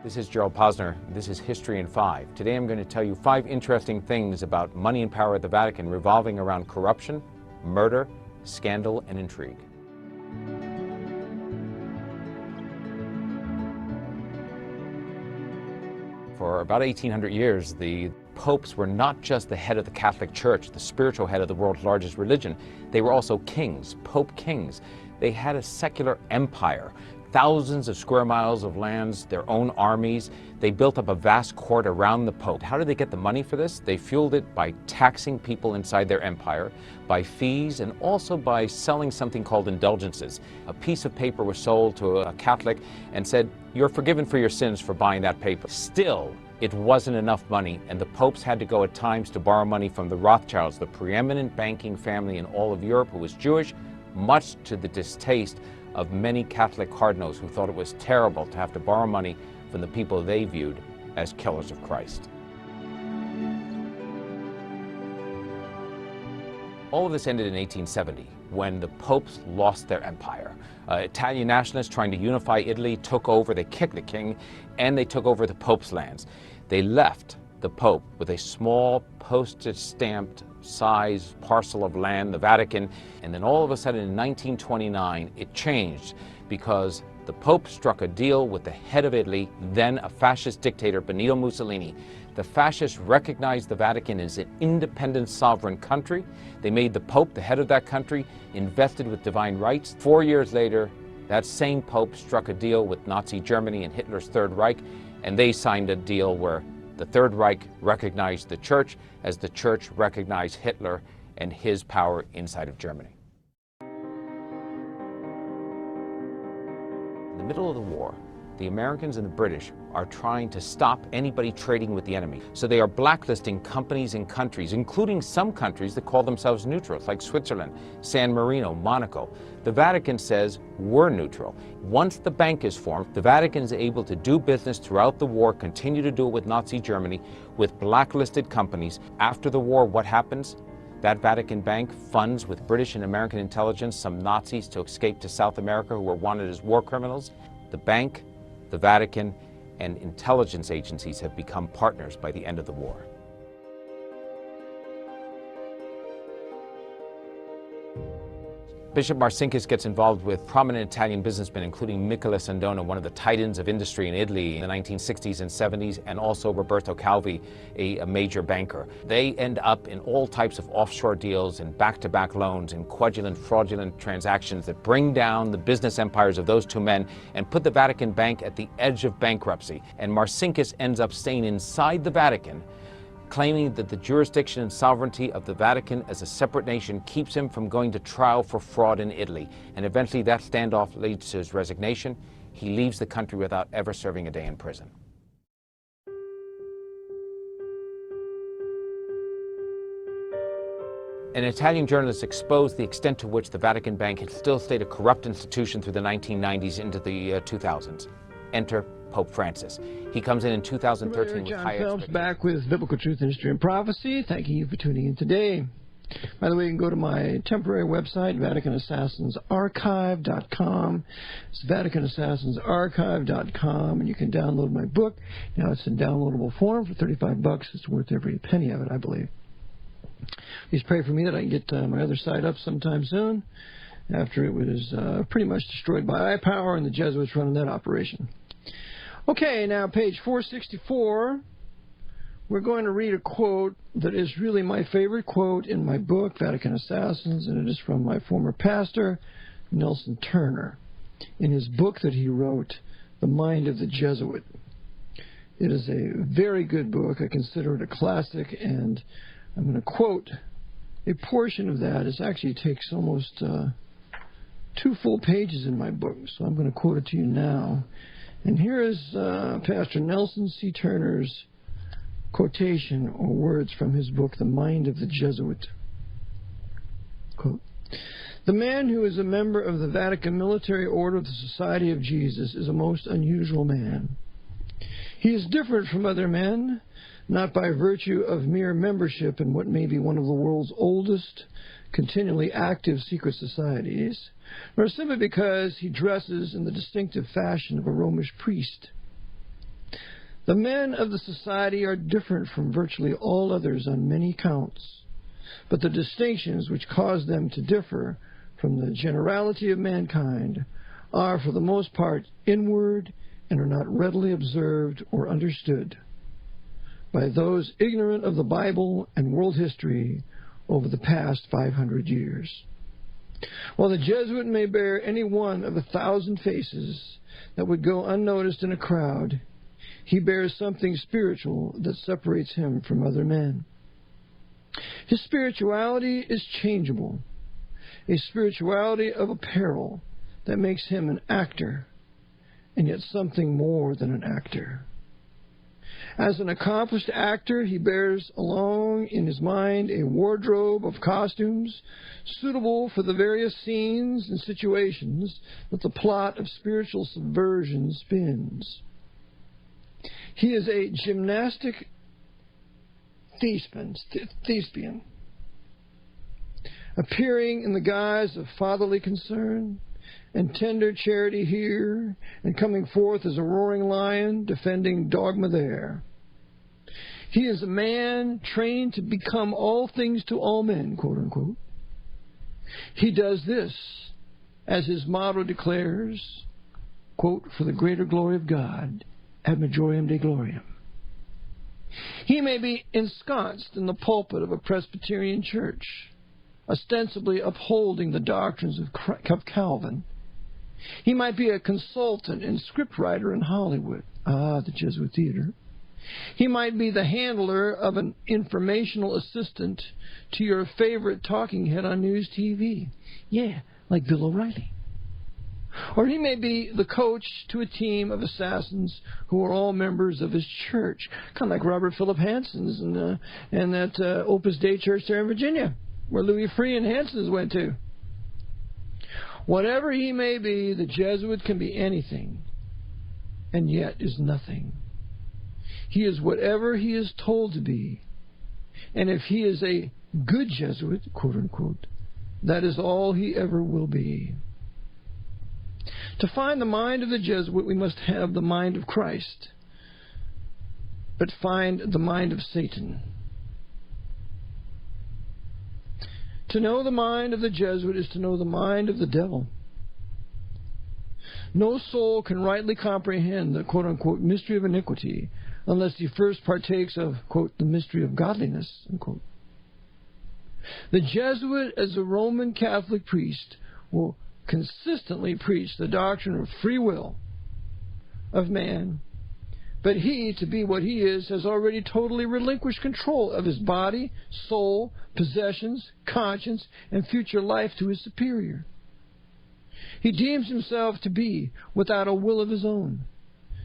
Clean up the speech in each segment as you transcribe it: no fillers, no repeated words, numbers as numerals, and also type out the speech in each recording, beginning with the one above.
This is Gerald Posner. This is History in 5. Today I'm going to tell you 5 interesting things about money and power at the Vatican revolving around corruption, murder, scandal, and intrigue. For about 1800 years, the popes were not just the head of the Catholic Church, the spiritual head of the world's largest religion. They were also kings, pope kings. They had a secular empire, thousands of square miles of lands, their own armies. They built up a vast court around the pope. How did they get the money for this? They fueled it by taxing people inside their empire, by fees, and also by selling something called indulgences. A piece of paper was sold to a Catholic and said, "You're forgiven for your sins for buying that paper." Still, it wasn't enough money, and the popes had to go at times to borrow money from the Rothschilds, the preeminent banking family in all of Europe who was Jewish, much to the distaste of many Catholic cardinals who thought it was terrible to have to borrow money from the people they viewed as killers of Christ. All of this ended in 1870, when the popes lost their empire. Italian nationalists trying to unify Italy took over, they kicked the king, and they took over the pope's lands. They left the pope with a small postage-stamped size parcel of land, the Vatican, and then all of a sudden in 1929 it changed because the Pope struck a deal with the head of Italy, then a fascist dictator, Benito Mussolini. The fascists recognized the Vatican as an independent sovereign country. They made the Pope the head of that country, invested with divine rights. 4 years later, that same Pope struck a deal with Nazi Germany and Hitler's Third Reich, and they signed a deal where the Third Reich recognized the Church as the Church recognized Hitler and his power inside of Germany. In the middle of the war, the Americans and the British are trying to stop anybody trading with the enemy. So they are blacklisting companies and countries, including some countries that call themselves neutral, like Switzerland, San Marino, Monaco. The Vatican says we're neutral. Once the bank is formed, the Vatican is able to do business throughout the war, continue to do it with Nazi Germany, with blacklisted companies. After the war, what happens? That Vatican bank funds with British and American intelligence some Nazis to escape to South America who were wanted as war criminals. The bank, the Vatican, and intelligence agencies have become partners by the end of the war. Bishop Marcinkus gets involved with prominent Italian businessmen, including Michele Sandona, one of the titans of industry in Italy in the 1960s and 70s, and also Roberto Calvi, a major banker. They end up in all types of offshore deals and back-to-back loans and quadulent, fraudulent transactions that bring down the business empires of those two men and put the Vatican Bank at the edge of bankruptcy. And Marcinkus ends up staying inside the Vatican, claiming that the jurisdiction and sovereignty of the Vatican as a separate nation keeps him from going to trial for fraud in Italy. And eventually that standoff leads to his resignation. He leaves the country without ever serving a day in prison. An Italian journalist exposed the extent to which the Vatican Bank had still stayed a corrupt institution through the 1990s into the 2000s. Enter Pope Francis. He comes in 2013 with high expectations. Back with Biblical Truth in History and Prophecy. Thanking you for tuning in today. By the way, you can go to my temporary website, VaticanAssassinsArchive.com. It's VaticanAssassinsArchive.com, and you can download my book. Now it's in downloadable form for $35. It's worth every penny of it, I believe. Please pray for me that I can get my other site up sometime soon, after it was pretty much destroyed by iPower and the Jesuits running that operation. Okay, now page 464, we're going to read a quote that is really my favorite quote in my book, Vatican Assassins, and it is from my former pastor, Nelson Turner, in his book that he wrote, The Mind of the Jesuit. It is a very good book. I consider it a classic, and I'm going to quote a portion of that. It actually takes almost 2 full pages in my book, so I'm going to quote it to you now. And here is Pastor Nelson C. Turner's quotation or words from his book, The Mind of the Jesuit. Quote, "The man who is a member of the Vatican Military Order of the Society of Jesus is a most unusual man. He is different from other men, not by virtue of mere membership in what may be one of the world's oldest, continually active secret societies, nor simply because he dresses in the distinctive fashion of a Romish priest. The men of the society are different from virtually all others on many counts, but the distinctions which cause them to differ from the generality of mankind are for the most part inward and are not readily observed or understood by those ignorant of the Bible and world history over the past 500 years. While the Jesuit may bear any one of 1,000 faces that would go unnoticed in a crowd, he bears something spiritual that separates him from other men. His spirituality is changeable, a spirituality of apparel that makes him an actor, and yet something more than an actor. As an accomplished actor, he bears along in his mind a wardrobe of costumes suitable for the various scenes and situations that the plot of spiritual subversion spins. He is a gymnastic thespian, appearing in the guise of fatherly concern and tender charity here, and coming forth as a roaring lion defending dogma there. He is a man trained to become all things to all men, quote unquote. He does this, as his motto declares, quote, for the greater glory of God, ad majorem Dei gloriam. He may be ensconced in the pulpit of a Presbyterian church, ostensibly upholding the doctrines of Calvin. He might be a consultant and scriptwriter in Hollywood, the Jesuit theater. He might be the handler of an informational assistant to your favorite talking head on news TV. Yeah, like Bill O'Reilly. Or he may be the coach to a team of assassins who are all members of his church, kind of like Robert Philip Hanson's and that Opus Dei church there in Virginia, where Louis Free and Hanson's went to. Whatever he may be, the Jesuit can be anything, and yet is nothing. He is whatever he is told to be, and if he is a good Jesuit, quote unquote, that is all he ever will be. To find the mind of the Jesuit, we must have the mind of Christ, but find the mind of Satan. To know the mind of the Jesuit is to know the mind of the devil. No soul can rightly comprehend the quote-unquote mystery of iniquity unless he first partakes of, quote, the mystery of godliness, unquote. The Jesuit, as a Roman Catholic priest, will consistently preach the doctrine of free will of man, but he, to be what he is, has already totally relinquished control of his body, soul, possessions, conscience, and future life to his superior. He deems himself to be without a will of his own,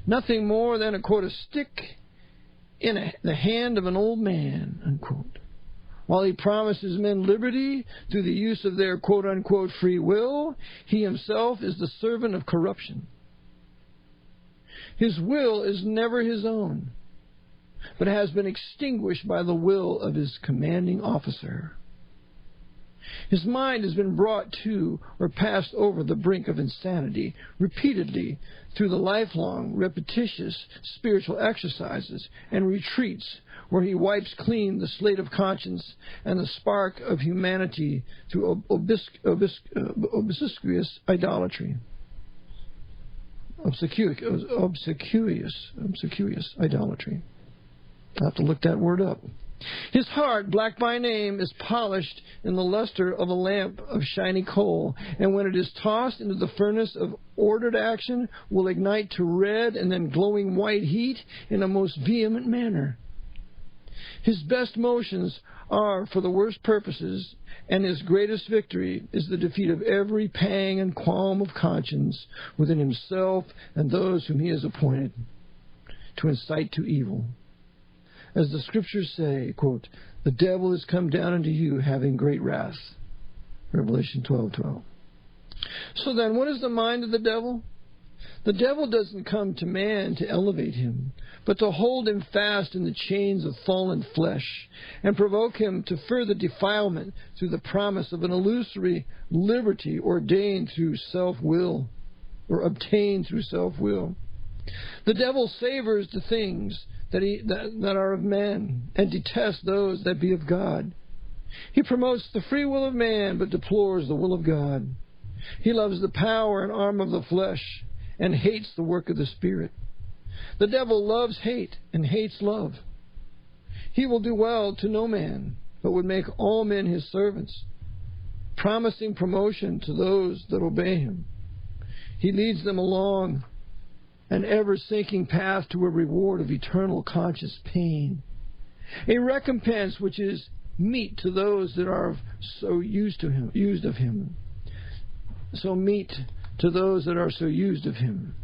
nothing more than, a stick in the hand of an old man, unquote. While he promises men liberty through the use of their quote-unquote free will, he himself is the servant of corruption. His will is never his own, but has been extinguished by the will of his commanding officer. His mind has been brought to or passed over the brink of insanity repeatedly through the lifelong, repetitious spiritual exercises and retreats where he wipes clean the slate of conscience and the spark of humanity through obsequious idolatry. Obsequious idolatry. I'll have to look that word up. His heart, black by name, is polished in the luster of a lamp of shiny coal, and when it is tossed into the furnace of ordered action, will ignite to red and then glowing white heat in a most vehement manner. His best motions are for the worst purposes, and his greatest victory is the defeat of every pang and qualm of conscience within himself and those whom he has appointed to incite to evil. As the Scriptures say, quote, the devil is come down unto you having great wrath. Revelation 12:12. So then, what is the mind of the devil? The devil doesn't come to man to elevate him, but to hold him fast in the chains of fallen flesh and provoke him to further defilement through the promise of an illusory liberty ordained through self-will, or obtained through self-will. The devil savors the things that are of man, and detests those that be of God. He promotes the free will of man, but deplores the will of God. He loves the power and arm of the flesh, and hates the work of the Spirit. The devil loves hate, and hates love. He will do well to no man, but would make all men his servants, promising promotion to those that obey him. He leads them along an ever-sinking path to a reward of eternal conscious pain, a recompense which is meet to those that are so used of him. So meet to those that are so used of him.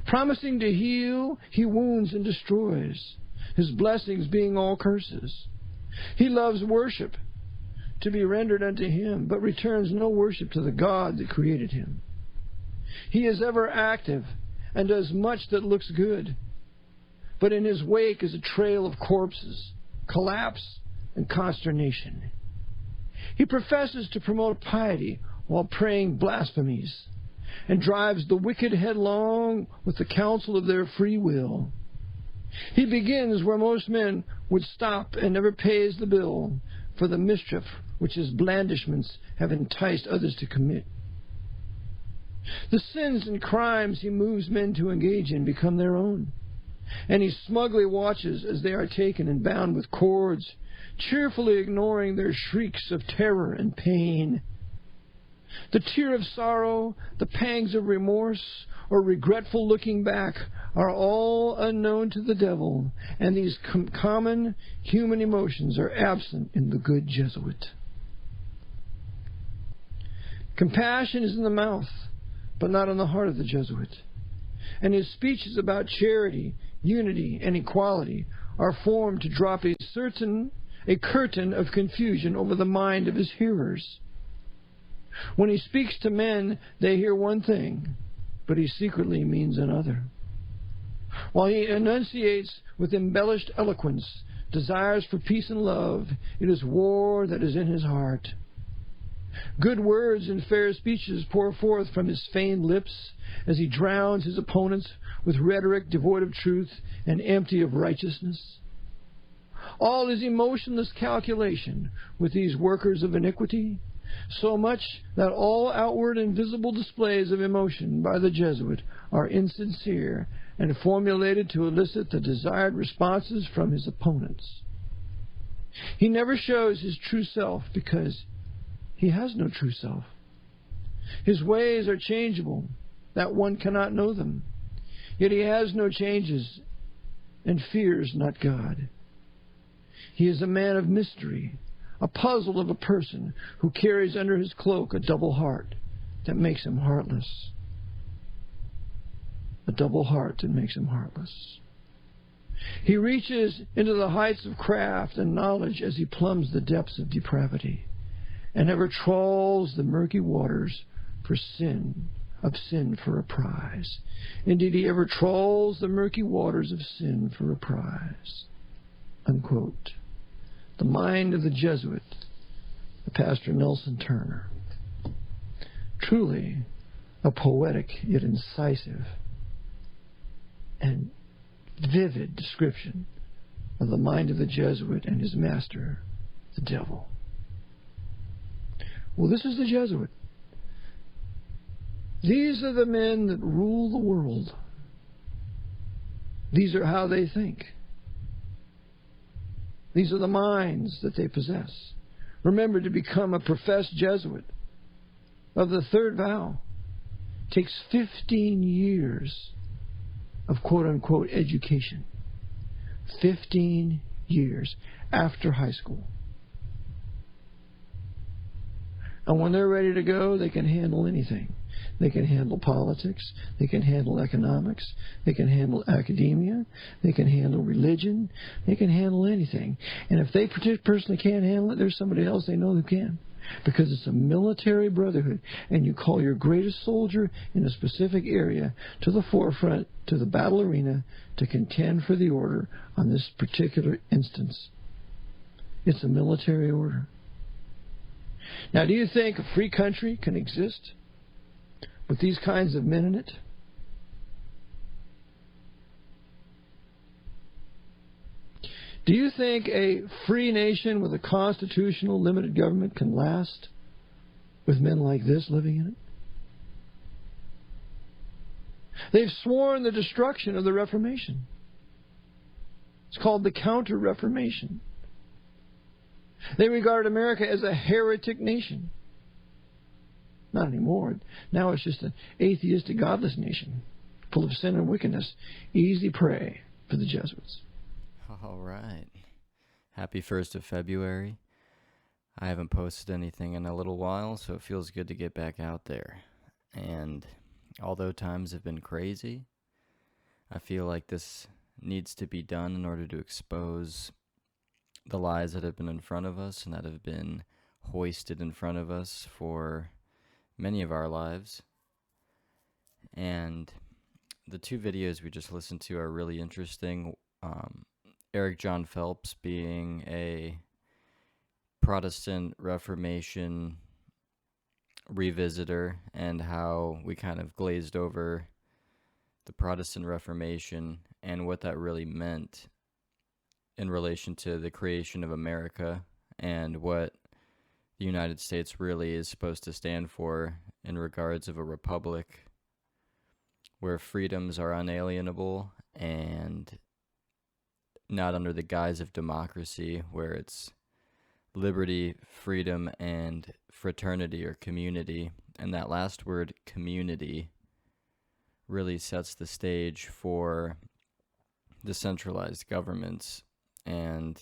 Promising to heal, he wounds and destroys, his blessings being all curses. He loves worship to be rendered unto him, but returns no worship to the God that created him. He is ever active and does much that looks good, but in his wake is a trail of corpses, collapse, and consternation. He professes to promote piety while praying blasphemies, and drives the wicked headlong with the counsel of their free will. He begins where most men would stop, and never pays the bill for the mischief which his blandishments have enticed others to commit. The sins and crimes he moves men to engage in become their own, and he smugly watches as they are taken and bound with cords, cheerfully ignoring their shrieks of terror and pain. The tear of sorrow, the pangs of remorse, or regretful looking back are all unknown to the devil, and these common human emotions are absent in the good Jesuit. Compassion is in the mouth, but not in the heart of the Jesuit, and his speeches about charity, unity, and equality are formed to drop a curtain of confusion over the mind of his hearers. When he speaks to men, they hear one thing, but he secretly means another. While he enunciates with embellished eloquence desires for peace and love, it is war that is in his heart. Good words and fair speeches pour forth from his feigned lips as he drowns his opponents with rhetoric devoid of truth and empty of righteousness. All is emotionless calculation with these workers of iniquity, so much that all outward and visible displays of emotion by the Jesuit are insincere and formulated to elicit the desired responses from his opponents. He never shows his true self because he has no true self. His ways are changeable, that one cannot know them. Yet he has no changes and fears not God. He is a man of mystery, a puzzle of a person who carries under his cloak a double heart that makes him heartless. A double heart that makes him heartless. He reaches into the heights of craft and knowledge as he plumbs the depths of depravity, and ever trawls the murky waters for sin for a prize. Indeed, he ever trawls the murky waters of sin for a prize. Unquote. The Mind of the Jesuit, the Pastor Nelson Turner. Truly a poetic yet incisive and vivid description of the mind of the Jesuit and his master, the devil. Well, this is the Jesuit. These are the men that rule the world. These are how they think. These are the minds that they possess. Remember, to become a professed Jesuit of the third vow takes 15 years of quote-unquote education. 15 years after high school. And when they're ready to go, they can handle anything. They can handle politics. They can handle economics. They can handle academia. They can handle religion. They can handle anything. And if they personally can't handle it, there's somebody else they know who can. Because it's a military brotherhood. And you call your greatest soldier in a specific area to the forefront, to the battle arena, to contend for the order on this particular instance. It's a military order. Now, do you think a free country can exist with these kinds of men in it? Do you think a free nation with a constitutional limited government can last with men like this living in it? They've sworn the destruction of the Reformation. It's called the Counter-Reformation. They regard America as a heretic nation. Not anymore. Now it's just an atheistic, godless nation, full of sin and wickedness. Easy prey for the Jesuits. All right. Happy 1st of February. I haven't posted anything in a little while, so it feels good to get back out there. And although times have been crazy, I feel like this needs to be done in order to expose the lies that have been in front of us and that have been hoisted in front of us for many of our lives. And the two videos we just listened to are really interesting. Eric John Phelps being a Protestant Reformation revisitor, and how we kind of glazed over the Protestant Reformation and what that really meant in relation to the creation of America and what the United States really is supposed to stand for in regards of a republic where freedoms are unalienable and not under the guise of democracy, where it's liberty, freedom, and fraternity or community. And that last word, community, really sets the stage for the centralized governments. And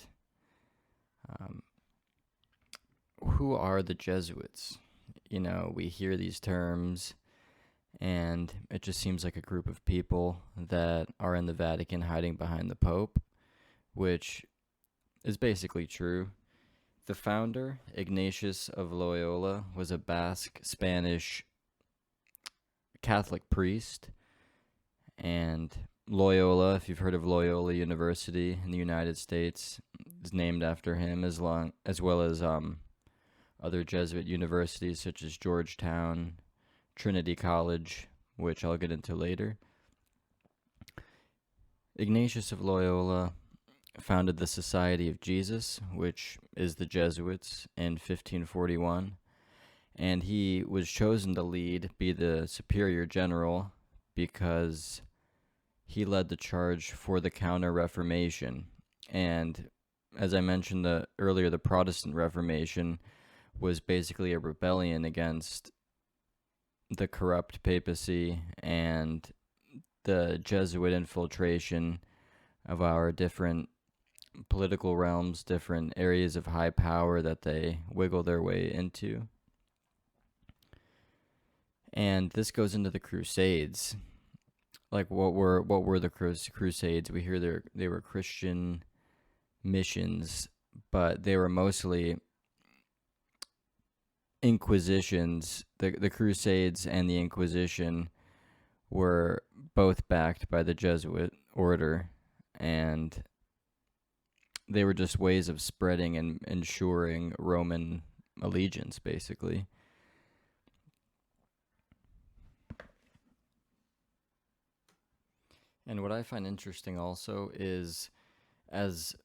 who are the Jesuits? You know, we hear these terms, and it just seems like a group of people that are in the Vatican hiding behind the Pope, which is basically true. The founder, Ignatius of Loyola, was a Basque Spanish Catholic priest, and Loyola, if you've heard of Loyola University in the United States, is named after him, as well as other Jesuit universities such as Georgetown, Trinity College, which I'll get into later. Ignatius of Loyola founded the Society of Jesus, which is the Jesuits, in 1541, and he was chosen to be the superior general, because he led the charge for the Counter-Reformation. And as I mentioned earlier, the Protestant Reformation was basically a rebellion against the corrupt papacy and the Jesuit infiltration of our different political realms, different areas of high power that they wiggle their way into. And this goes into the Crusades. Like, what were the Crusades? We hear they were Christian missions, but they were mostly inquisitions. The Crusades and the Inquisition were both backed by the Jesuit order, and they were just ways of spreading and ensuring Roman allegiance, basically. And what I find interesting also is, as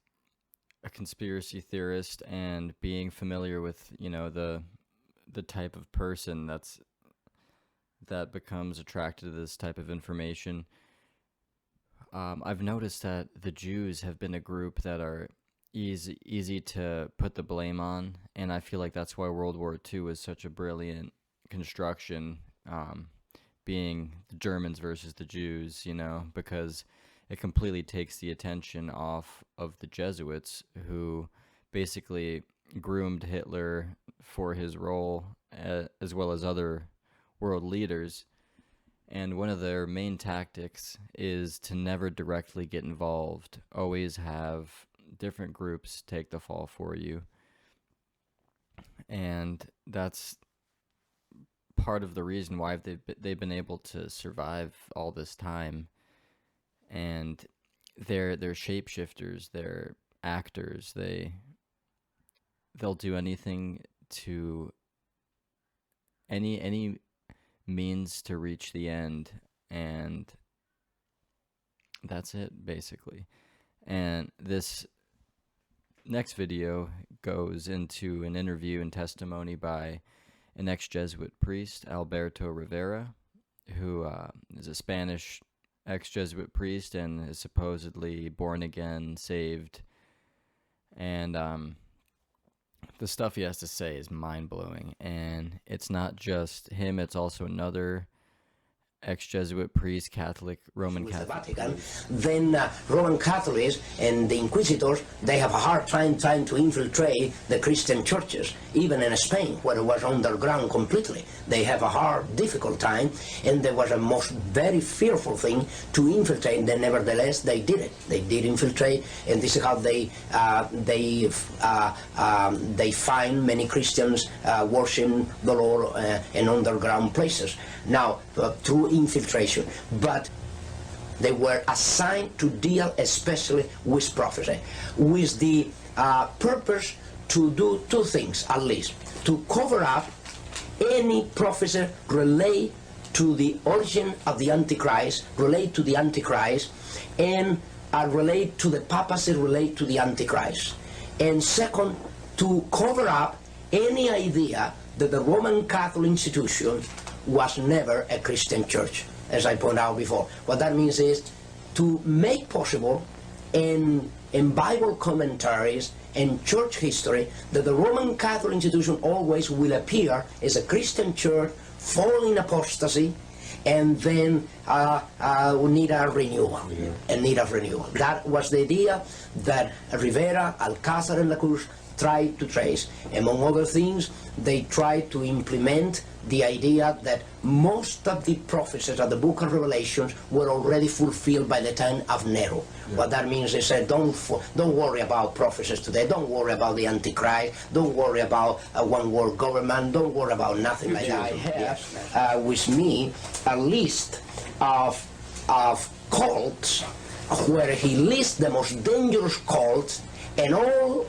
a conspiracy theorist and being familiar with, you know, the type of person that becomes attracted to this type of information, I've noticed that the Jews have been a group that are easy to put the blame on, and I feel like that's why World War II was such a brilliant construction, being the Germans versus the Jews, you know, because it completely takes the attention off of the Jesuits, who basically groomed Hitler for his role, as well as other world leaders. And one of their main tactics is to never directly get involved, always have different groups take the fall for you. And that's part of the reason why they've been able to survive all this time. And they're shapeshifters, they're actors, they'll do anything to any means to reach the end, and that's it, basically. And this next video goes into an interview and testimony by an ex-Jesuit priest, Alberto Rivera, who is a Spanish ex-Jesuit priest and is supposedly born again, saved, and the stuff he has to say is mind-blowing. And it's not just him, it's also another ex-Jesuit priest, Catholic, Roman Catholic. The Vatican, then Roman Catholics and the Inquisitors, they have a hard time trying to infiltrate the Christian churches, even in Spain, where it was underground completely. They have a hard, difficult time, and there was a very fearful thing to infiltrate, and then nevertheless they did it. They did infiltrate, and this is how they find many Christians worshiping the Lord in underground places. Now, through infiltration, but they were assigned to deal especially with prophecy, with the purpose to do two things at least: to cover up any prophecy relate to the origin of the Antichrist, relate to the Antichrist, and relate to the papacy, relate to the Antichrist. And second, to cover up any idea that the Roman Catholic institution was never a Christian church, as I pointed out before. What that means is to make possible in Bible commentaries and church history that the Roman Catholic institution always will appear as a Christian church following apostasy, and then need a renewal. That was the idea that Rivera, Alcázar, and Lacroix tried to trace. Among other things, they tried to implement the idea that most of the prophecies of the book of Revelations were already fulfilled by the time of Nero. Yeah. What that means is that don't worry about prophecies today, don't worry about the Antichrist, don't worry about a one-world government, don't worry about nothing like that. I have with me a list of cults where he lists the most dangerous cults, and all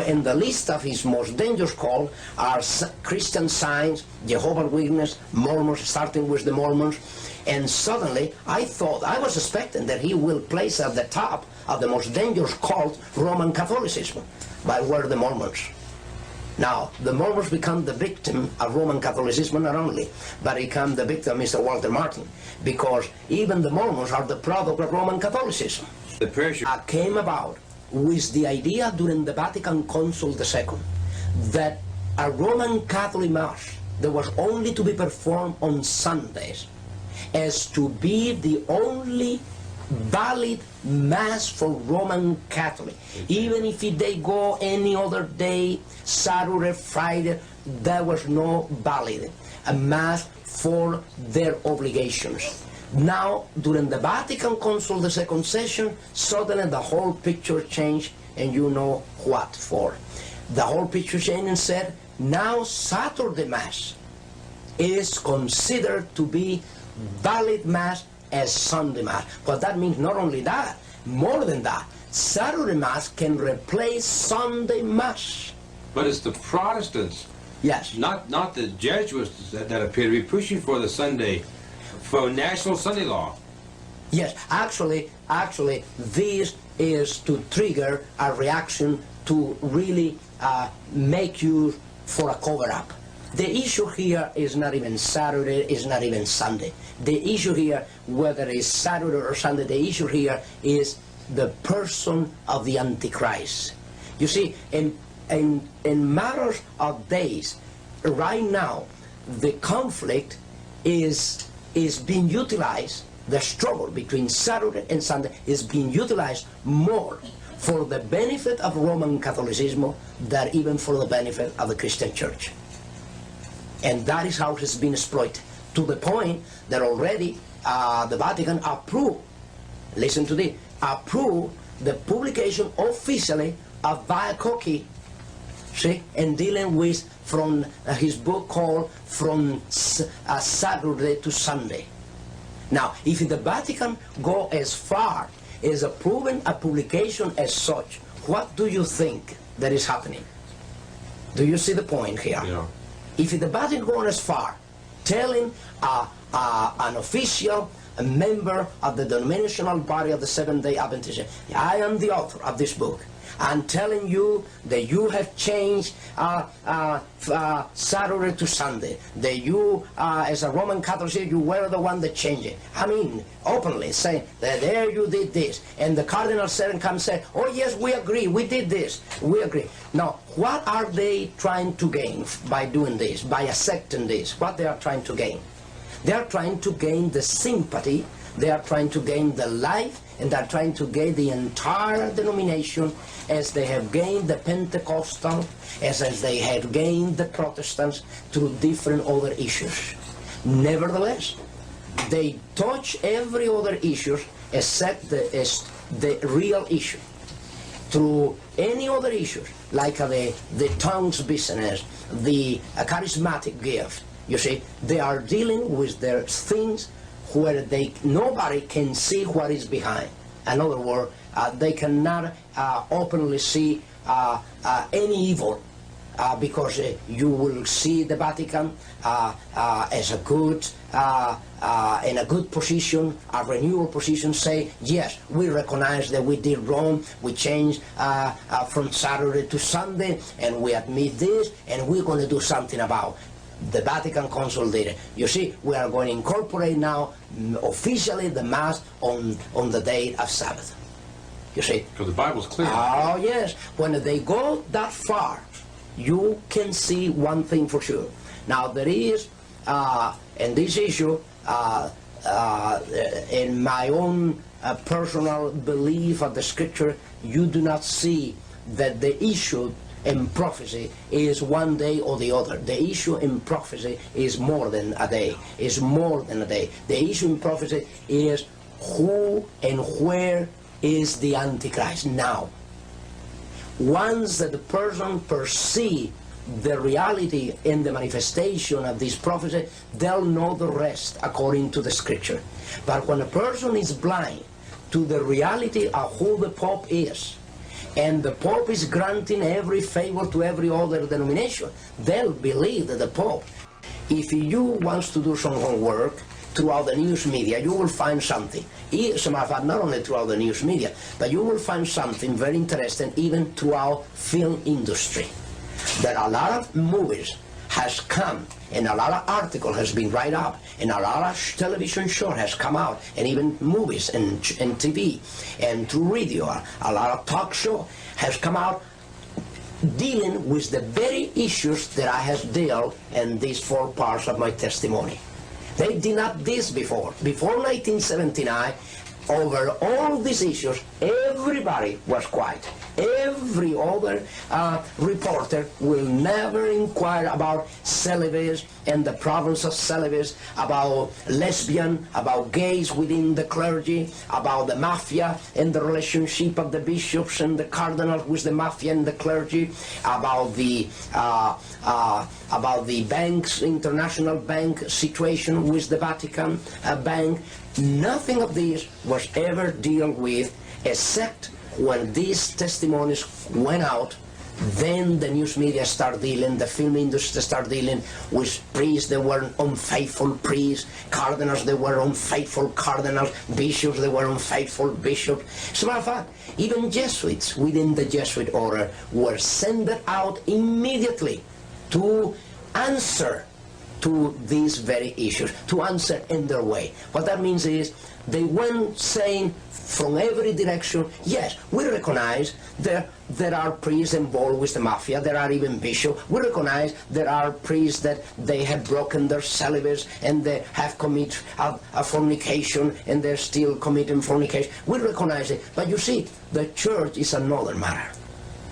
in the list of his most dangerous cults are Christian Science, Jehovah's Witnesses, Mormons, starting with the Mormons. And suddenly I was expecting that he will place at the top of the most dangerous cult Roman Catholicism, but were the Mormons. Now, the Mormons become the victim of Roman Catholicism not only, but become the victim of Mr. Walter Martin, because even the Mormons are the product of Roman Catholicism. The pressure came about with the idea during the Vatican Council II that a Roman Catholic Mass that was only to be performed on Sundays as to be the only valid Mass for Roman Catholic. Even if they go any other day, Saturday, Friday, there was no valid a Mass for their obligations. Now, during the Vatican Council, the second session, suddenly the whole picture changed, and you know what for. The whole picture changed and said, now Saturday Mass is considered to be valid Mass as Sunday Mass. But that means not only that, more than that, Saturday Mass can replace Sunday Mass. But it's the Protestants, yes, not the Jesuits that appear to be pushing for the Sunday, for national Sunday law. Yes, actually, this is to trigger a reaction to really make use for a cover-up. The issue here is not even Saturday, is not even Sunday. The issue here, whether it's Saturday or Sunday, the issue here is the person of the Antichrist. You see, in matters of days, right now, the conflict is being utilized, the struggle between Saturday and Sunday is being utilized more for the benefit of Roman Catholicism than even for the benefit of the Christian Church. And that is how it has been exploited, to the point that already the Vatican approved, listen to this, approved the publication officially of Viacocchi, see, and dealing with from his book called From Saturday to Sunday. Now, if the Vatican go as far as approving a publication as such, what do you think that is happening? Do you see the point here? Yeah. If the Vatican goes as far, telling an official, a member of the denominational body of the Seventh-day Adventists, I am the author of this book, I'm telling you that you have changed Saturday to Sunday. That you, as a Roman Catholic, you were the one that changed it. I mean, openly saying that there you did this. And the Cardinal Seven comes and said, oh yes, we agree, we did this, we agree. Now, what are they trying to gain by doing this, by accepting this? What they are trying to gain? They are trying to gain the sympathy, they are trying to gain the life, and they are trying to gain the entire denomination as they have gained the Pentecostal, as they have gained the Protestants through different other issues. Nevertheless, they touch every other issue except the real issue. Through any other issues, like the tongues business, the charismatic gift, you see, they are dealing with their things where nobody can see what is behind. In other words, they cannot openly see any evil because you will see the Vatican as a good, in a good position, a renewal position, say, yes, we recognize that we did wrong, we changed from Saturday to Sunday, and we admit this, and we're going to do something about it. The Vatican Council did it. You see, we are going to incorporate now officially the Mass on the day of Sabbath. You see? Because the Bible's clear. Oh, yes. When they go that far, you can see one thing for sure. Now, there is, in this issue, in my own personal belief of the Scripture, you do not see that the issue in prophecy is one day or the other. The issue in prophecy is more than a day. Is more than a day. The issue in prophecy is who and where is the Antichrist now. Once that the person perceives the reality in the manifestation of this prophecy, they'll know the rest according to the Scripture. But when a person is blind to the reality of who the Pope is, and the Pope is granting every favor to every other denomination, they'll believe that the Pope, if you want to do some homework throughout the news media, you will find something. As a matter of fact, not only throughout the news media, but you will find something very interesting even throughout film industry. That a lot of movies has come, and a lot of article has been written up, and a lot of television show has come out, and even movies and TV and through radio, a lot of talk show has come out dealing with the very issues that I have dealt in these 4 parts of my testimony. They did not this before. Before 1979, over all these issues, everybody was quiet. Every other reporter will never inquire about celibacy and the problems of celibacy, about lesbian, about gays within the clergy, about the mafia and the relationship of the bishops and the cardinals with the mafia and the clergy, about the banks, international bank situation with the Vatican bank. Nothing of this was ever dealt with, except when these testimonies went out. Then the news media started dealing, the film industry started dealing with priests that were unfaithful priests, cardinals that were unfaithful cardinals, bishops that were unfaithful bishops. As a matter of fact, even Jesuits within the Jesuit order were sent out immediately to answer to these very issues, to answer in their way. What that means is they went saying from every direction, yes, we recognize there are priests involved with the mafia, there are even bishops, we recognize there are priests that they have broken their celibacy and they have committed a fornication and they're still committing fornication. We recognize it, but you see, the church is another matter.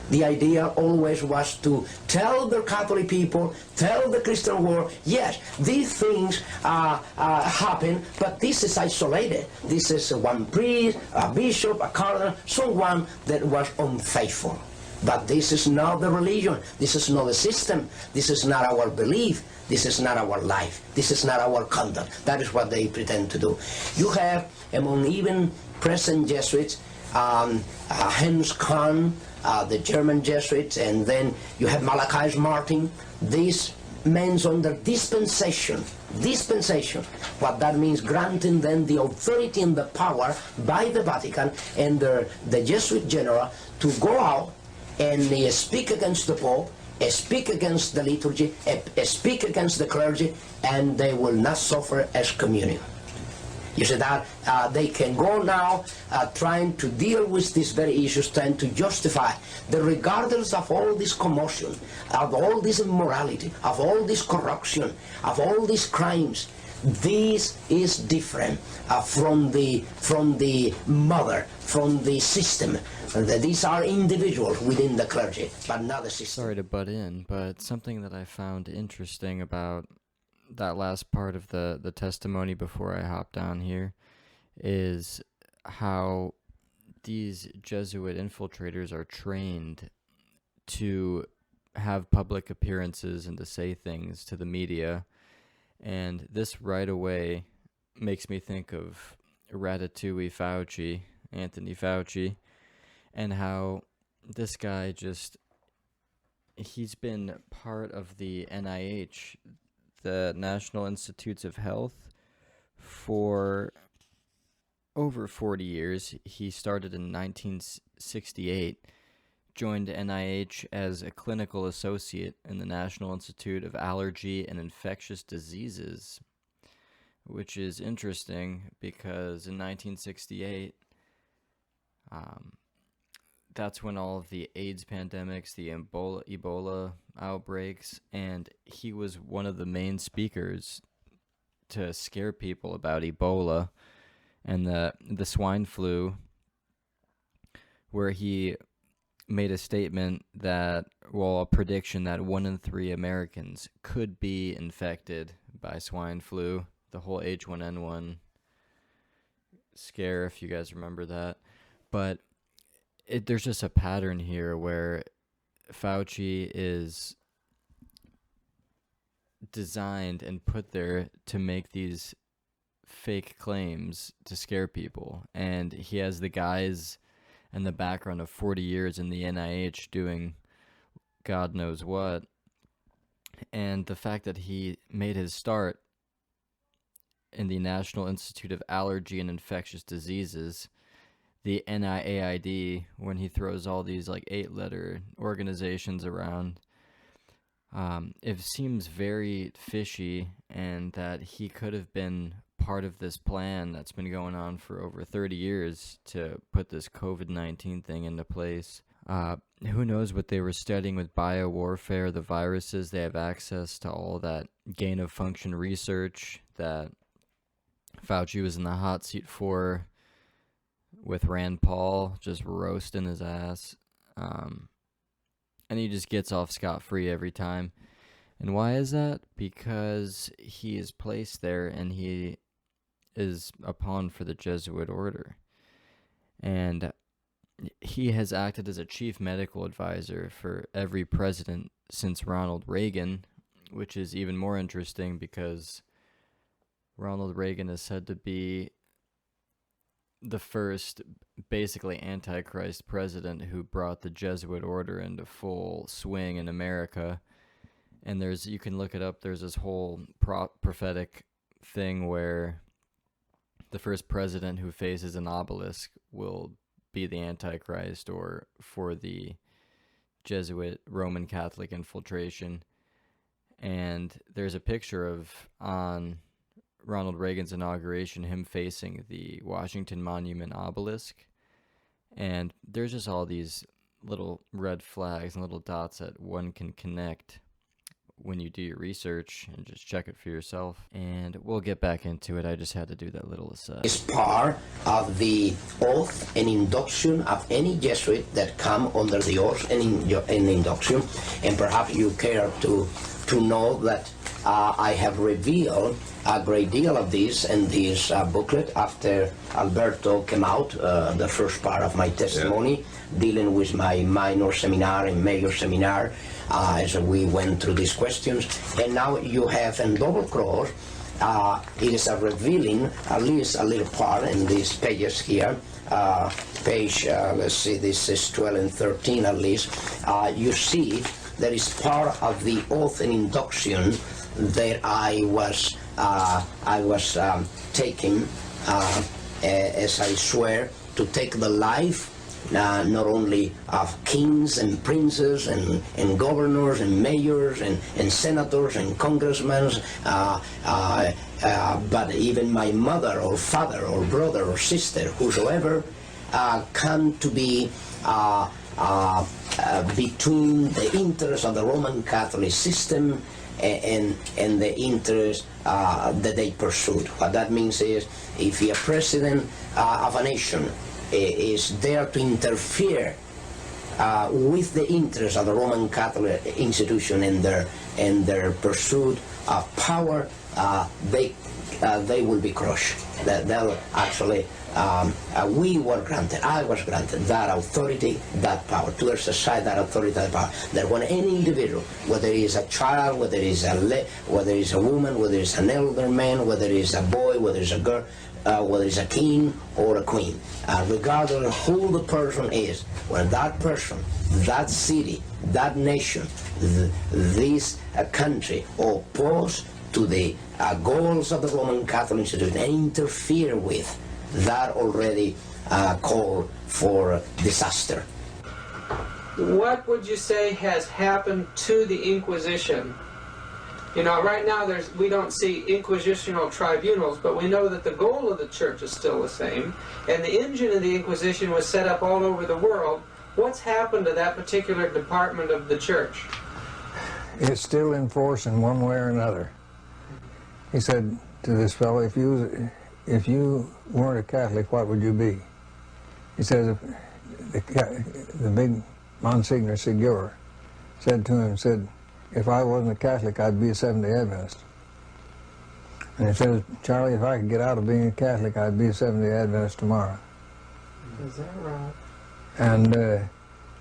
The idea always was to tell the Catholic people, tell the Christian world, yes, these things happen, but this is isolated. This is one priest, a bishop, a cardinal, someone that was unfaithful. But this is not the religion. This is not the system. This is not our belief. This is not our life. This is not our conduct. That is what they pretend to do. You have, among even present Jesuits, Hans Kahn, the German Jesuits, and then you have Malachi Martin. These means under dispensation. Dispensation. What that means, granting them the authority and the power by the Vatican and the Jesuit general to go out and speak against the Pope, speak against the liturgy, speak against the clergy, and they will not suffer excommunion. You see that they can go now trying to deal with these very issues, trying to justify that regardless of all this commotion, of all this immorality, of all this corruption, of all these crimes, this is different from the mother, from the system. These are individuals within the clergy, but not the system. Sorry to butt in, but something that I found interesting about that last part of the testimony before I hopped on here is how these Jesuit infiltrators are trained to have public appearances and to say things to the media. And this right away makes me think of Ratatouille Fauci, Anthony Fauci, and how this guy he's been part of the NIH, the National Institutes of Health, for over 40 years. He started in 1968, joined NIH as a clinical associate in the National Institute of Allergy and Infectious Diseases, which is interesting because in 1968, that's when all of the AIDS pandemics, the Ebola outbreaks, and he was one of the main speakers to scare people about Ebola and the swine flu, where he made a statement that, well, a prediction that 1 in 3 Americans could be infected by swine flu, the whole H1N1 scare, if you guys remember that. But there's just a pattern here where Fauci is designed and put there to make these fake claims to scare people. And he has the guys in the background of 40 years in the NIH doing God knows what. And the fact that he made his start in the National Institute of Allergy and Infectious Diseases, the NIAID, when he throws all these like 8-letter organizations around, it seems very fishy, and that he could have been part of this plan that's been going on for over 30 years to put this COVID-19 thing into place. Who knows what they were studying with biowarfare, the viruses. They have access to all that gain-of-function research that Fauci was in the hot seat for, with Rand Paul just roasting his ass. And he just gets off scot-free every time. And why is that? Because he is placed there and he is a pawn for the Jesuit order. And he has acted as a chief medical advisor for every president since Ronald Reagan, which is even more interesting because Ronald Reagan is said to be the first basically Antichrist president who brought the Jesuit order into full swing in America. And you can look it up, there's this whole prophetic thing where the first president who faces an obelisk will be the Antichrist, or for the Jesuit Roman Catholic infiltration. And there's a picture of, on Ronald Reagan's inauguration, him facing the Washington Monument obelisk. And there's just all these little red flags and little dots that one can connect when you do your research, and just check it for yourself. And we'll get back into it. I just had to do that little aside. It's part of the oath and induction of any Jesuit that come under the oath and induction. And perhaps you care to know that I have revealed a great deal of this in this booklet after Alberto came out, the first part of my testimony, dealing with my minor seminar and major seminar, as we went through these questions. And now you have in double cross, it is a revealing, at least a little part in these pages here, page, let's see, this is 12 and 13 at least, you see that is part of the oath and induction that I was taking as I swear to take the life not only of kings and princes and governors and mayors and senators and congressmen, but even my mother or father or brother or sister, whosoever, come to be between the interests of the Roman Catholic system and the interests that they pursued. What that means is, if a president of a nation is there to interfere with the interests of the Roman Catholic institution and their pursuit of power, they will be crushed. They'll actually, we were granted, I was granted that authority, that power, to exercise that authority, that power. That when any individual, whether he is a child, whether he is a woman, whether it's an elder man, whether it's a boy, whether it's a girl, whether it's a king or a queen, regardless of who the person is, when that person, that city, that nation, this country oppose to the goals of the Roman Catholic institution and interfere with, that already call for disaster. What would you say has happened to the Inquisition? You know, right now we don't see inquisitional tribunals, but we know that the goal of the church is still the same, and the engine of the Inquisition was set up all over the world. What's happened to that particular department of the church? It's still in force in one way or another. He said to this fellow, if you weren't a Catholic, what would you be? He says, the big Monsignor Segura said to him, if I wasn't a Catholic, I'd be a Seventh-day Adventist. And he says, Charlie, if I could get out of being a Catholic, I'd be a Seventh-day Adventist tomorrow. Is that right? And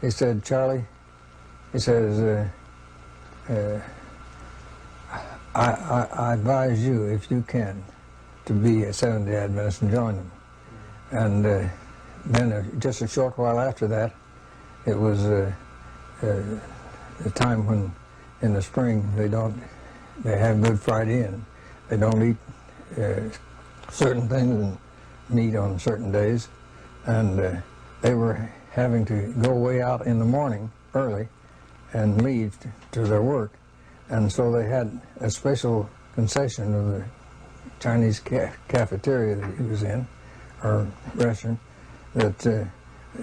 he said, Charlie, he says, I advise you, if you can, to be a Seventh-day Adventist and join them. And then just a short while after that, it was the time when, in the spring, they have Good Friday and they don't eat certain things and meat on certain days. And they were having to go way out in the morning early and leave to their work. And so they had a special concession of the Chinese cafeteria that he was in, or restaurant, that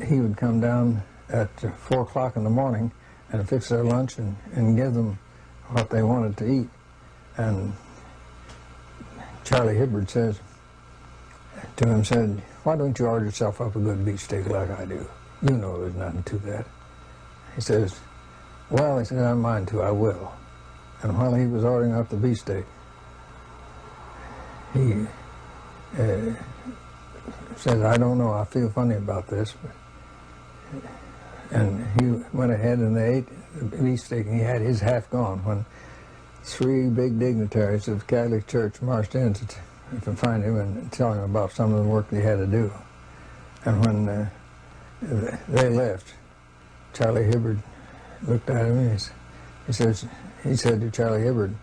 he would come down at 4 o'clock in the morning and fix their lunch and give them what they wanted to eat. And Charlie Hibbard says to him, why don't you order yourself up a good beefsteak like I do? You know there's nothing to that. He says, well, he said, I mind to, I will. And while he was ordering up the beefsteak, he said, I don't know, I feel funny about this. And he went ahead and they ate the beefsteak, and he had his half gone when 3 big dignitaries of the Catholic Church marched in to find him and tell him about some of the work he had to do. And when they left, Charlie Hibbard looked at him and he said to Charlie Hibbard,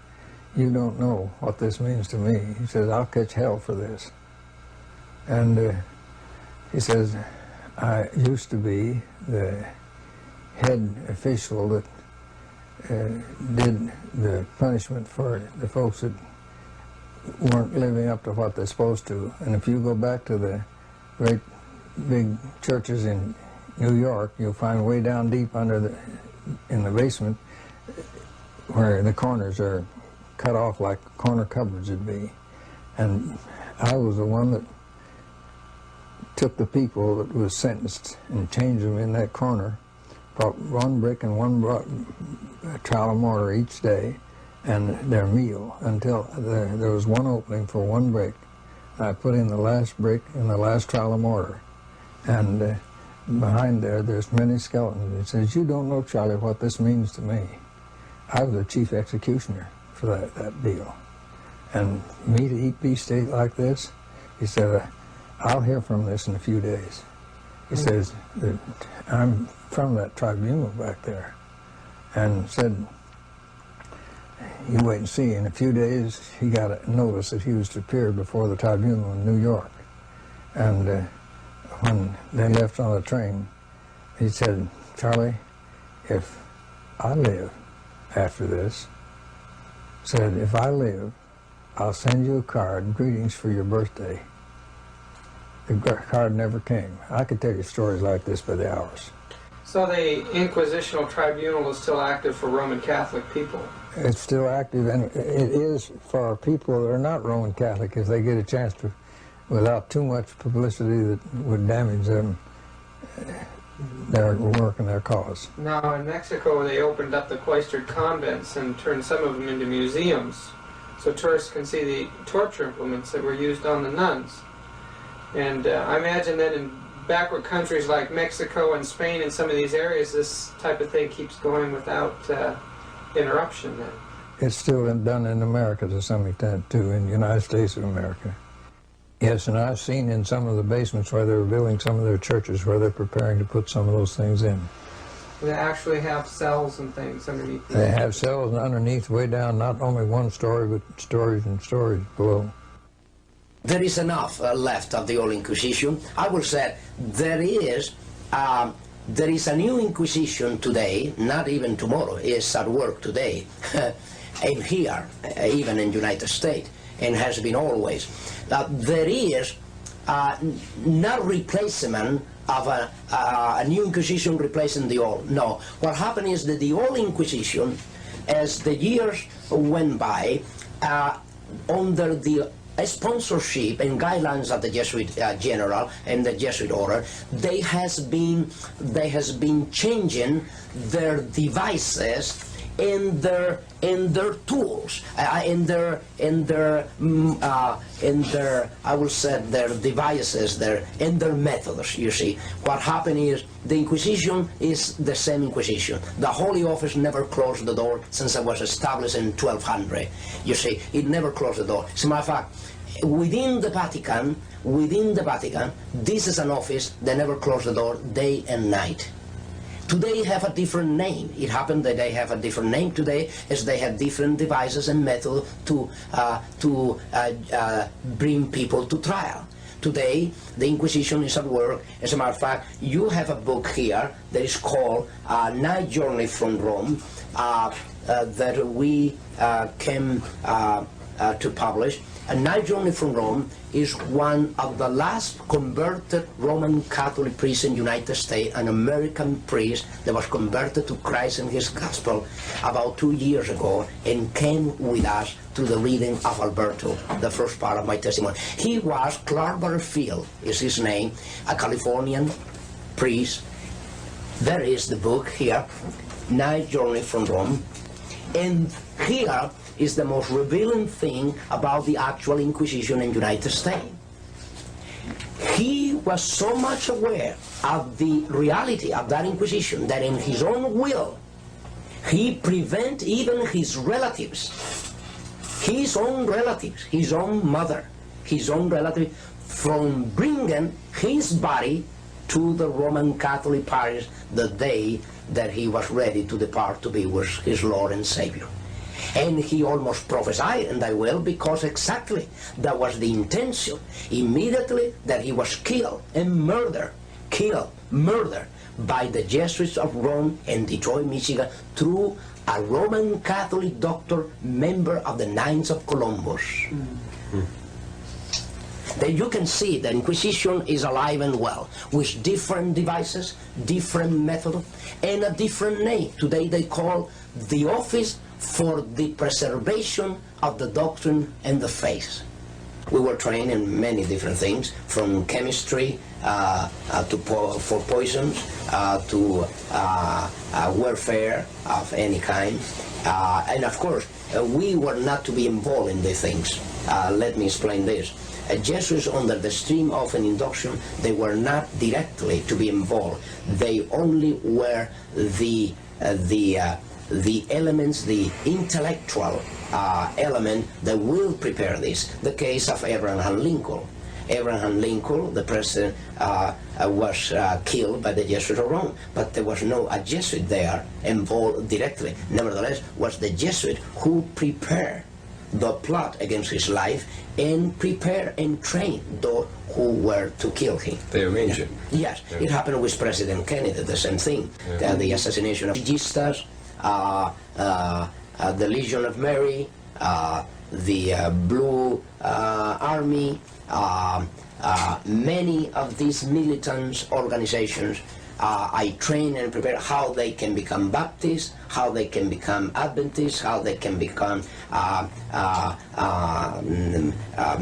you don't know what this means to me. He says, I'll catch hell for this. And he says, I used to be the head official that did the punishment for the folks that weren't living up to what they're supposed to. And if you go back to the great big churches in New York, you'll find way down deep in the basement where the corners are cut off like corner cupboards would be. And I was the one that took the people that was sentenced and changed them in that corner, brought 1 brick and 1 trowel of mortar each day, and their meal, until there was 1 opening for 1 brick. I put in the last brick and the last trowel of mortar. And behind there's many skeletons. It says, you don't know, Charlie, what this means to me. I was the chief executioner for that deal. And me to eat beefsteak like this, he said, I'll hear from this in a few days. He says, I'm from that tribunal back there. and said, you wait and see. In a few days, he got a notice that he was to appear before the tribunal in New York. And when they left on the train, he said, Charlie, if I live after this, said, if I live, I'll send you a card, greetings for your birthday. The card never came. I could tell you stories like this by the hours. So the Inquisitional Tribunal is still active for Roman Catholic people? It's still active, and it is for people that are not Roman Catholic if they get a chance to, without too much publicity that would damage them, their work and their cause. Now in Mexico they opened up the cloistered convents and turned some of them into museums so tourists can see the torture implements that were used on the nuns. And I imagine that in backward countries like Mexico and Spain and some of these areas, this type of thing keeps going without interruption then. It's still done in America to some extent too, in the United States of America. Yes, and I've seen in some of the basements where they're building some of their churches where they're preparing to put some of those things in. They actually have cells and things underneath. They have cells underneath, way down, not only one story, but stories and stories below. There is enough left of the old Inquisition. I will say there is a new Inquisition today, not even tomorrow, is at work today, and here, even in the United States, and has been always. There is not replacement of a new Inquisition replacing the old. No, what happened is that the old Inquisition, as the years went by, under the sponsorship and guidelines of the Jesuit General and the Jesuit Order, they has been changing their devices and their tools, in their I will say their devices, and their methods. You see, what happened is the Inquisition is the same Inquisition. The Holy Office never closed the door since it was established in 1200. You see, it never closed the door. As a matter of fact, within the Vatican, this is an office that never closed the door day and night. Today have a different name. It happened that they have a different name today, as they have different devices and methods to bring people to trial. Today, the Inquisition is at work. As a matter of fact, you have a book here that is called Night Journey from Rome, that we came to publish. A Night Journey from Rome is one of the last converted Roman Catholic priests in the United States, an American priest that was converted to Christ and his gospel about 2 years ago and came with us to the reading of Alberto, the first part of my testimony. He was Clark Butterfield, is his name, a Californian priest. There is the book here, Night Journey from Rome. And here is the most revealing thing about the actual Inquisition in the United States. He was so much aware of the reality of that Inquisition that in his own will, he prevented even his relatives, his own mother, his own relative, from bringing his body to the Roman Catholic parish the day that he was ready to depart to be with his Lord and Savior. And he almost prophesied, and I will, because exactly that was the intention. Immediately that he was killed and murdered by the Jesuits of Rome and Detroit, Michigan, through a Roman Catholic doctor, member of the Knights of Columbus. Then you can see the Inquisition is alive and well, with different devices, different methods, and a different name. Today they call the Office for the Preservation of the Doctrine and the Faith. We were trained in many different things, from chemistry for poisons to warfare of any kind. And of course, we were not to be involved in these things. Let me explain this. Jesuits, under the stream of an induction, they were not directly to be involved. They only were the elements, the intellectual element that will prepare this. The case of Abraham Lincoln. Abraham Lincoln, the president, was killed by the Jesuits of Rome, but there was no a Jesuit there involved directly. Nevertheless, was the Jesuit who prepared the plot against his life and prepare and train those who were to kill him. They arranged it. Yes, it happened with President Kennedy, the same thing. The assassination of Registas, the Legion of Mary, the Blue Army, many of these militant organizations. I train and prepare how they can become Baptists, how they can become Adventists, how they can become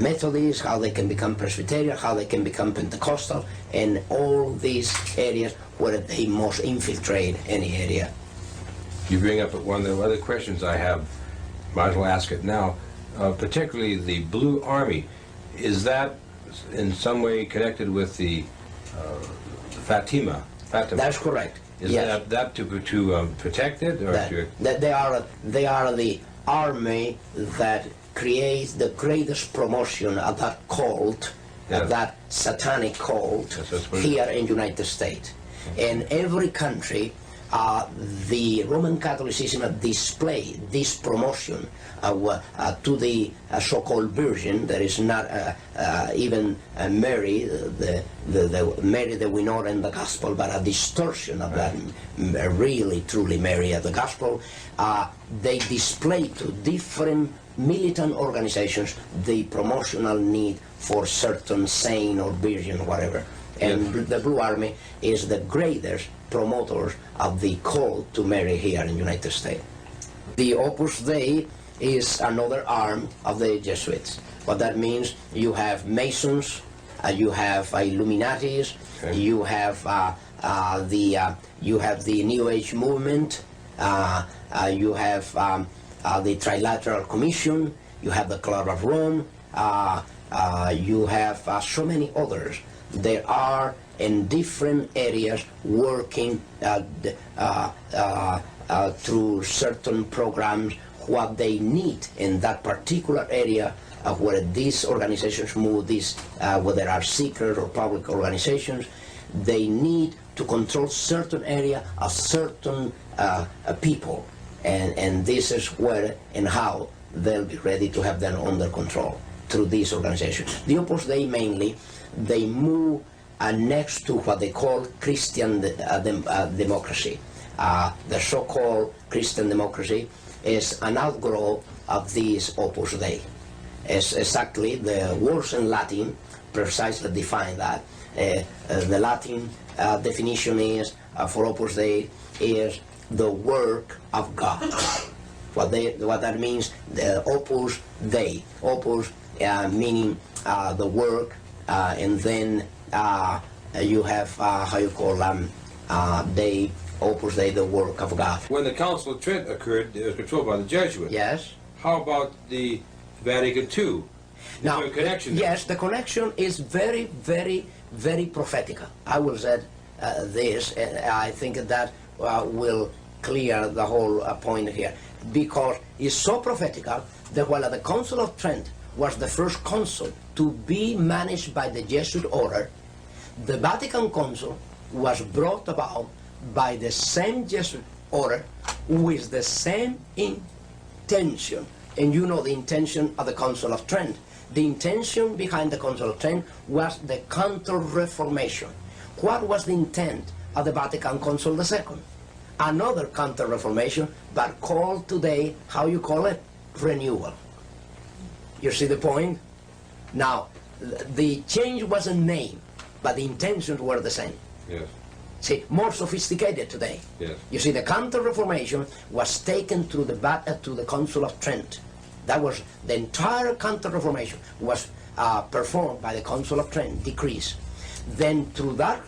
Methodists, how they can become Presbyterian, how they can become Pentecostal, and all these areas where they must infiltrate any area. You bring up one of the other questions I have, might as well ask it now, particularly the Blue Army. Is that in some way connected with the Fatima? That's correct. Is yes. that to protect it, or that they are the army that creates the greatest promotion of that cult, of that satanic cult here in United States. In every country, the Roman Catholicism display this promotion to the so-called Virgin. That is not even Mary, the Mary that we know in the Gospel, but a distortion of that really, truly Mary of the Gospel. They display to different militant organizations the promotional need for certain saint or virgin, whatever. And the Blue Army is the greatest promoters of the call to Mary here in the United States. The Opus Dei is another arm of the Jesuits. What that means, you have Masons, you have Illuminatis, you have the New Age movement, you have the Trilateral Commission, you have the Club of Rome, you have so many others. There are in different areas working through certain programs what they need in that particular area where these organizations move, whether there are secret or public organizations, they need to control certain area of certain people, and this is where and how they'll be ready to have them under control through these organizations. The Opus Dei mainly, they move next to what they call Christian democracy. The so-called Christian democracy is an outgrowth of this Opus Dei. It's exactly the words in Latin precisely define that. The Latin definition is for Opus Dei is the work of God. What that means, the Opus Dei. Opus meaning the work, and then you have how you call them, Dei, Opus Dei, the work of God. When the Council of Trent occurred, it was controlled by the Jesuits. Yes. How about the Vatican II? Now, connection yes, the connection is very, very, very prophetical. I will say this, and I think that will clear the whole point here, because it's so prophetical that while the Council of Trent was the first council to be managed by the Jesuit order, the Vatican Council was brought about by the same Jesuit order with the same intention. And you know the intention of the Council of Trent. The intention behind the Council of Trent was the Counter-Reformation. What was the intent of the Vatican Council II? Another Counter-Reformation, but called today, how you call it? Renewal. You see the point? Now, the change was a name, but the intentions were the same. Yes. See, more sophisticated today. Yes. You see, the Counter-Reformation was taken to the Council of Trent. That was the entire Counter-Reformation was performed by the Council of Trent, decrees. Then through that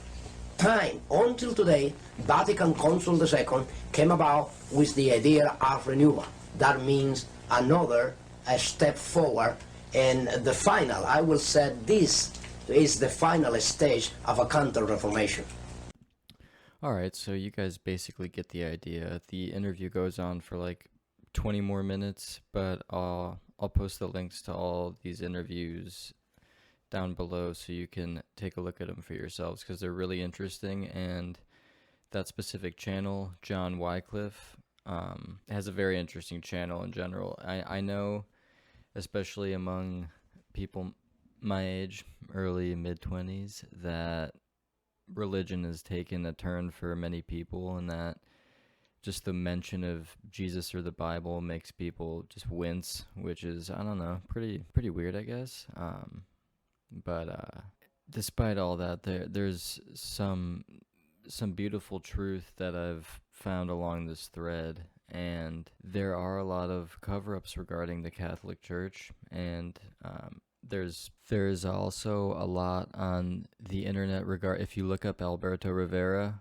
time until today, Vatican Council II came about with the idea of renewal. That means another step forward, and the final, I will say this is the final stage of a Counter-Reformation. Alright, so you guys basically get the idea. The interview goes on for like 20 more minutes, but I'll post the links to all these interviews down below so you can take a look at them for yourselves, because they're really interesting. And that specific channel, John Wycliffe, has a very interesting channel in general. I know, especially among people my age, early mid-20s, that religion has taken a turn for many people, and that just the mention of Jesus or the Bible makes people just wince, which is, I don't know, pretty weird, I guess. But despite all that, there's some beautiful truth that I've found along this thread, and there are a lot of cover-ups regarding the Catholic Church, and there's also a lot on the internet if you look up Alberto Rivera,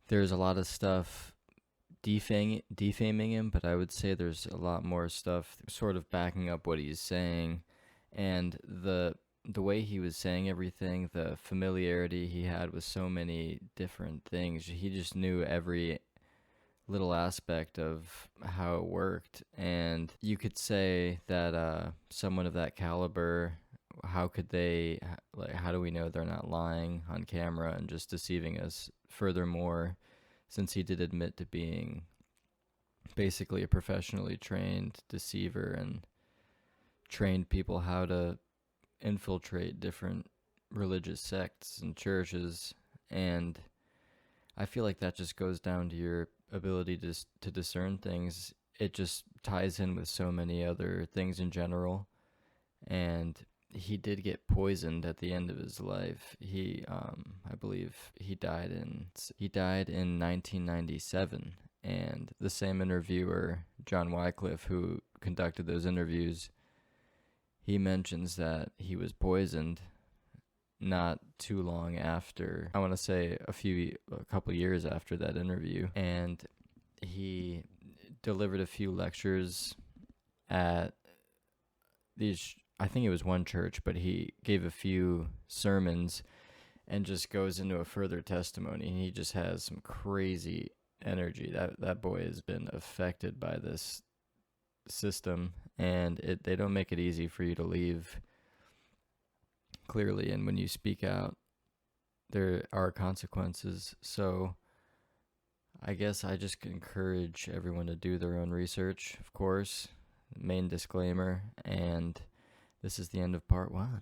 there's a lot of stuff defaming him, but I would say there's a lot more stuff sort of backing up what he's saying, and the way he was saying everything, the familiarity he had with so many different things. He just knew every little aspect of how it worked, and you could say that someone of that caliber, how do we know they're not lying on camera and just deceiving us? Furthermore, since he did admit to being basically a professionally trained deceiver and trained people how to infiltrate different religious sects and churches, and I feel like that just goes down to your ability to discern things. It just ties in with so many other things in general, and he did get poisoned at the end of his life. I believe he died in 1997, and the same interviewer, John Wycliffe, who conducted those interviews, he mentions that he was poisoned not too long after, I want to say a couple years after that interview, and he delivered a few lectures at these, I think it was one church, but he gave a few sermons and just goes into a further testimony. He just has some crazy energy. That boy has been affected by this system, and they don't make it easy for you to leave, clearly, and when you speak out, there are consequences. So I guess I just encourage everyone to do their own research, of course, main disclaimer, and this is the end of part 1.